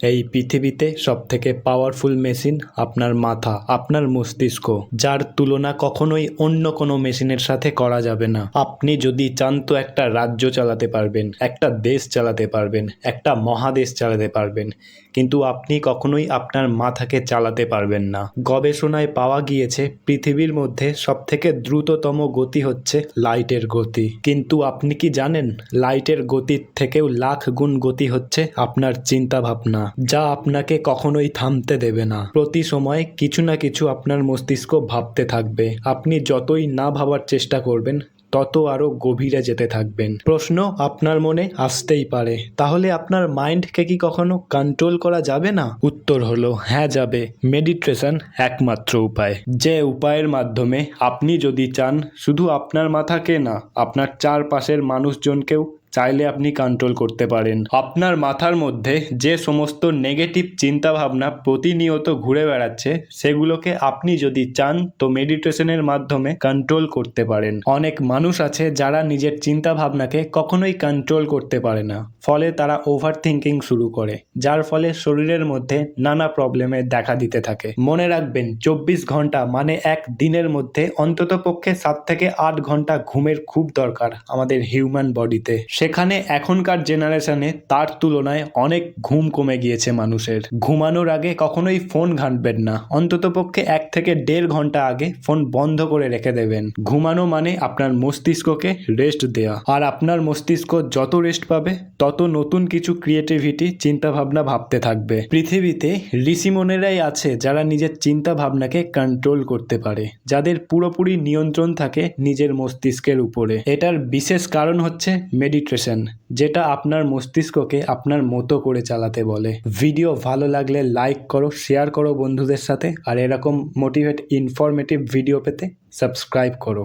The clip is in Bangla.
এই পৃথিবীতে সবথেকে পাওয়ারফুল মেশিন আপনার মাথা, আপনার মস্তিষ্ক, যার তুলনা কখনোই অন্য কোনো মেশিনের সাথে করা যাবে না। আপনি যদি চান তো একটা রাজ্য চালাতে পারবেন, একটা দেশ চালাতে পারবেন, একটা মহাদেশ চালাতে পারবেন, কিন্তু আপনি কখনোই আপনার মাথাকে চালাতে পারবেন না। গবেষণায় পাওয়া গিয়েছে পৃথিবীর মধ্যে সবথেকে দ্রুততম গতি হচ্ছে লাইটের গতি। কিন্তু আপনি কি জানেন লাইটের গতির থেকেও লাখ গুণ গতি হচ্ছে আপনার চিন্তা ভাবনা, যা আপনাকে কখনোই থামতে দেবে না। প্রতি সময় কিছু না কিছু আপনার মস্তিষ্ক ভাবতে থাকবে। আপনি যতই না ভাবার চেষ্টা করবেন তত আরো গভীরে যেতে থাকবেন। প্রশ্ন আপনার মনে আসতেই পারে, তাহলে আপনার মাইন্ডকে কি কখনো কন্ট্রোল করা যাবে না? উত্তর হলো হ্যাঁ, যাবে। মেডিটেশন একমাত্র উপায়, যে উপায়ের মাধ্যমে আপনি যদি চান শুধু আপনার মাথাকে না, আপনার চারপাশের মানুষজনকেও চাইলে আপনি কন্ট্রোল করতে পারেন। আপনার মাথার মধ্যে যে সমস্ত নেগেটিভ চিন্তাভাবনা প্রতিনিয়ত ঘুরে বেড়াচ্ছে, সেগুলোকে আপনি যদি চান তো মেডিটেশনের মাধ্যমে কন্ট্রোল করতে পারেন। অনেক মানুষ আছে যারা নিজের চিন্তাভাবনাকে কখনোই কন্ট্রোল করতে পারে না, ফলে তারা ওভার থিঙ্কিং শুরু করে, যার ফলে শরীরের মধ্যে নানা প্রবলেমে দেখা দিতে থাকে। মনে রাখবেন, 24 ঘন্টা মানে এক দিনের মধ্যে অন্তত পক্ষে 7 থেকে 8 ঘন্টা ঘুমের খুব দরকার আমাদের হিউম্যান বডিতে। সেখানে এখনকার জেনারেশনে তার তুলনায় অনেক ঘুম কমে গিয়েছে মানুষের। ঘুমানোর আগে কখনোই ফোন ঘাঁটবেন না, অন্তত পক্ষে 1 থেকে 1.5 ঘন্টা আগে ফোন বন্ধ করে রেখে দেবেন। ঘুমানো মানে আপনার মস্তিষ্ককে রেস্ট দেওয়া, আর আপনার মস্তিষ্ক যত রেস্ট পাবে তত নতুন কিছু ক্রিয়েটিভিটি চিন্তা ভাবনা ভাবতে থাকবে। পৃথিবীতে ঋষিমুনিরাই আছে যারা নিজের চিন্তা ভাবনাকে কন্ট্রোল করতে পারে, যাদের পুরোপুরি নিয়ন্ত্রণ থাকে নিজের মস্তিষ্কের উপরে। এটার বিশেষ কারণ হচ্ছে মেডিটেশন, যেটা আপনার মস্তিষ্ককে আপনার মতো করে চালাতে বলে। ভিডিও ভালো লাগলে লাইক করো, শেয়ার করো বন্ধুদের সাথে, আর এরকম মোটিভেট ইনফরমেটিভ ভিডিও পেতে সাবস্ক্রাইব করো।